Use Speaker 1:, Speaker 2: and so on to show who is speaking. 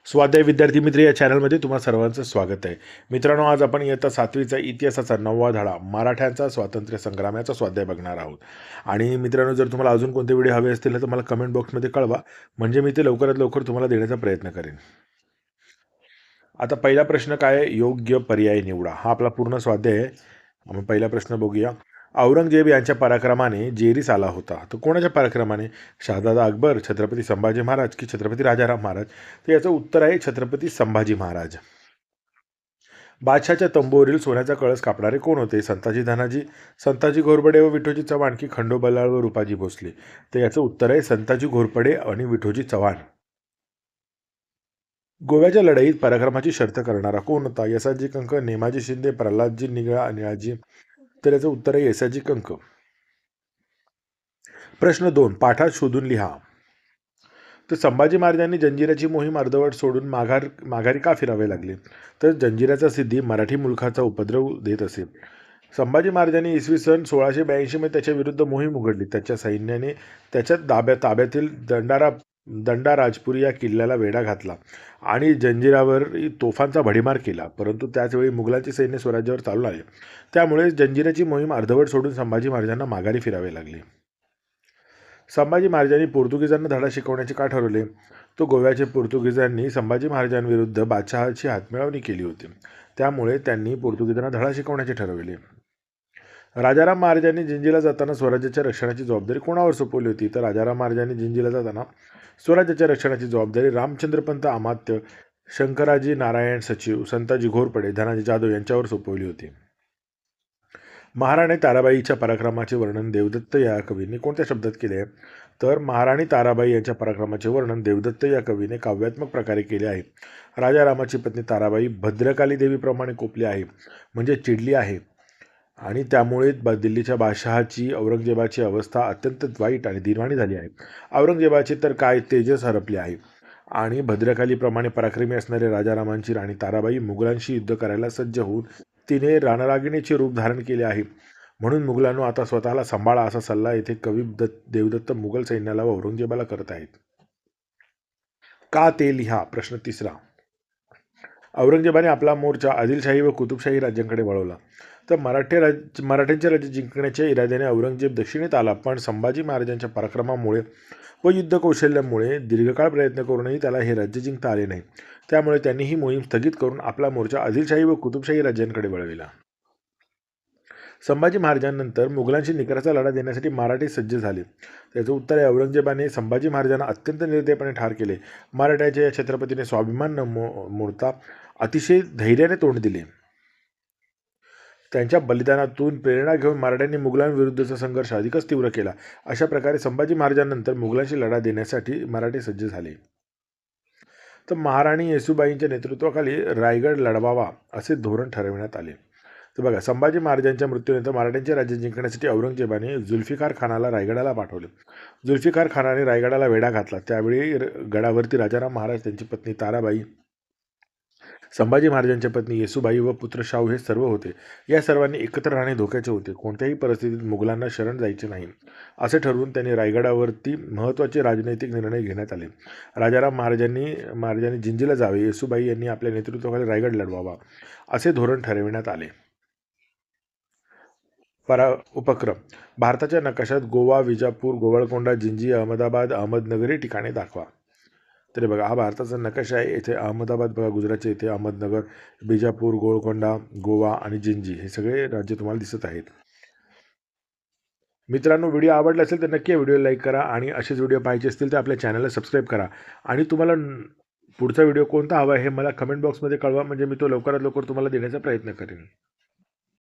Speaker 1: स्वाध्याय विद्यार्थी मित्र या चॅनलमध्ये तुम्हा सर्वांचं स्वागत आहे. मित्रांनो, आज आपण इयत्ता 7वीचा इतिहासाचा 9वा धडा मराठ्यांचा स्वातंत्र्य संग्रामाचा स्वाध्याय बघणार आहोत. आणि मित्रांनो, जर तुम्हाला अजून कोणते व्हिडिओ हवे असतील तर मला कमेंट बॉक्समध्ये कळवा, म्हणजे मी ते लवकरात लवकर तुम्हाला देण्याचा प्रयत्न करेन. आता पहिला प्रश्न काय आहे? योग्य पर्याय निवडा. हा आपला पूर्ण स्वाध्याय आहे. आपण पहिला प्रश्न बघूया. औरंगजेब यांच्या पराक्रमाने जेरीस आला होता. तर कोणाच्या पराक्रमाने? शहाजादा अकबर, छत्रपती संभाजी महाराज की छत्रपती राजाराम महाराज? तर याचं उत्तर आहे छत्रपती संभाजी महाराज. बादशाच्या तंबूवरील सोन्याचा कळस कापणारे कोण होते? संताजी धनाजी, संताजी घोरपडे व विठोजी चव्हाण की खंडोबलाळ व रूपाजी भोसले? तर याचं उत्तर आहे संताजी घोरपडे आणि विठोजी चव्हाण. गोव्याच्या लढाईत पराक्रमाची शर्त करणारा कोण होता? यसाजी कंक, नेमाजी शिंदे, प्रल्हादजी निळाजी? तर याचं उत्तर आहे यसाजी कंक. प्रश्न 2, पाठात शोधून लिहा. तर संभाजी महाराजांनी जंजिऱ्याची मोहीम अर्धवट सोडून माघारी का फिरावे लागले? तर जंजिऱ्याचा सिद्धी मराठी मुलखाचा उपद्रव देत असे. संभाजी महाराजांनी इसवी सन 1682 मध्ये त्याच्या विरुद्ध मोहीम उघडली. त्याच्या सैन्याने त्याच्या ताब्यातील दंडाराजपुरी या किल्ल्याला वेढा घातला आणि जंजिरावर तोफांचा भडीमार केला. परंतु त्याचवेळी मुघलांचे सैन्य स्वराज्यावर चालू आले. त्यामुळे जंजिऱ्याची मोहीम अर्धवट सोडून संभाजी महाराजांना माघारी फिरावे लागले. संभाजी महाराजांनी पोर्तुगीजांना धडा शिकवण्याचे का ठरवले? तो गोव्याचे पोर्तुगीजांनी संभाजी महाराजांविरुद्ध बादशहाची हातमिळवणी केली होती. त्यामुळे त्यांनी पोर्तुगीजांना धडा शिकवण्याचे ठरवले. राजाराम महाराजांनी जिंजीला जाताना स्वराज्याच्या रक्षणाची जबाबदारी कोणावर सोपवली होती? तर राजाराम महाराजांनी जिंजीला जाताना स्वराज्याच्या रक्षणाची जबाबदारी रामचंद्रपंत अमात्य, शंकराजी नारायण सचिव, संताजी घोरपडे, धनाजी जाधव यांच्यावर सोपवली होती. महाराणी ताराबाईच्या पराक्रमाचे वर्णन देवदत्त या कवीने कोणत्या शब्दात केले आहे? तर महाराणी ताराबाई यांच्या पराक्रमाचे वर्णन देवदत्त या कवीने काव्यात्मक प्रकारे केले आहे. राजारामाची पत्नी ताराबाई भद्रकाली देवीप्रमाणे कोपली आहे, म्हणजे चिडली आहे, आणि त्यामुळे दिल्लीच्या बादशहाची औरंगजेबाची अवस्था अत्यंत वाईट आणि दिनवाणी झाली आहे. औरंगजेबाचे तर काय तेजस हरपले आहे. आणि भद्रकालीप्रमाणे पराक्रमी असणारे राजारामांची राणी ताराबाई मुघलांशी युद्ध करायला सज्ज होऊन तिने रणरागिणीचे रूप धारण केले आहे. म्हणून मुघलांनो, आता स्वतःला सांभाळा असा सल्ला येथे कवी देवदत्त मुघल सैन्याला व औरंगजेबाला करत आहेत. का ते लिहा. प्रश्न 3, औरंगजेबाने आपला मोर्चा आदिलशाही व कुतुबशाही राज्यांकडे वळवला. तर मराठ्यांचे राज्य जिंकण्याच्या इराद्याने औरंगजेब दक्षिणेत आला, पण संभाजी महाराजांच्या पराक्रमामुळे व युद्ध कौशल्यामुळे दीर्घकाळ प्रयत्न करूनही त्याला हे राज्य जिंकता आले नाही. त्यामुळे त्यांनी ही मोहीम स्थगित करून आपला मोर्चा आदिलशाही व कुतुबशाही राज्यांकडे वळविला. संभाजी महाराजांनंतर मुघलांशी निकराचा लढा देण्यासाठी मराठी सज्ज झाले. त्याचं उत्तर आहे औरंगजेबाने संभाजी महाराजांना अत्यंत निर्दयपणे ठार केले. मराठ्याच्या या छत्रपतीने स्वाभिमान न मोडता अतिशय धैर्याने तोंड दिले. त्यांच्या बलिदानातून प्रेरणा घेऊन मराठ्यांनी मुघलांविरुद्धचा संघर्ष अधिकच तीव्र केला. अशा प्रकारे संभाजी महाराजांनंतर मुघलांशी लढा देण्यासाठी मराठी सज्ज झाले. तर महाराणी येसूबाईंच्या नेतृत्वाखाली रायगड लढवावा असे धोरण ठरविण्यात आले. तर बघा, संभाजी महाराजांच्या मृत्यूनंतर मराठ्यांचे राज्य जिंकण्यासाठी औरंगजेबाने जुल्फिकार खानाला रायगडाला पाठवले. जुल्फिकार खानाने रायगडाला वेढा घातला. त्यावेळी गडावरती राजाराम महाराज, त्यांची पत्नी ताराबाई, संभाजी महाराजांच्या पत्नी येसूबाई व पुत्र शाहू हे सर्व होते. या सर्वांनी एकत्र राहणे धोक्याचे होते. कोणत्याही परिस्थितीत मुघलांना शरण जायचे नाही असे ठरवून त्यांनी रायगडावरती महत्त्वाचे राजनैतिक निर्णय घेण्यात आले. राजाराम महाराजांनी जिंजीला जावे, येसूबाई यांनी आपल्या नेतृत्वाखाली रायगड लढवावा असे धोरण ठरविण्यात आले. उपक्रम. भारताच्या नकाशात गोवा, विजापूर, गोवळकोंडा, जिंजी, अहमदाबाद, अहमदनगर ही ठिकाणे दाखवा. तर बघा, हा भारताचा नकाशा आहे. येथे अहमदाबाद बघा, गुजरातचे इथे अहमदनगर, बिजापूर, गोवळकोंडा, गोवा आणि जिंजी हे सगळे राज्य तुम्हाला दिसत आहेत. मित्रांनो, व्हिडिओ आवडला असेल तर नक्की व्हिडिओ लाईक करा, आणि असेच व्हिडिओ पाहायचे असतील तर आपल्या चॅनलला सबस्क्राईब करा. आणि तुम्हाला पुढचा व्हिडिओ कोणता हवा आहे हे मला कमेंट बॉक्समध्ये कळवा, म्हणजे मी तो लवकरात लवकर तुम्हाला देण्याचा प्रयत्न करेन.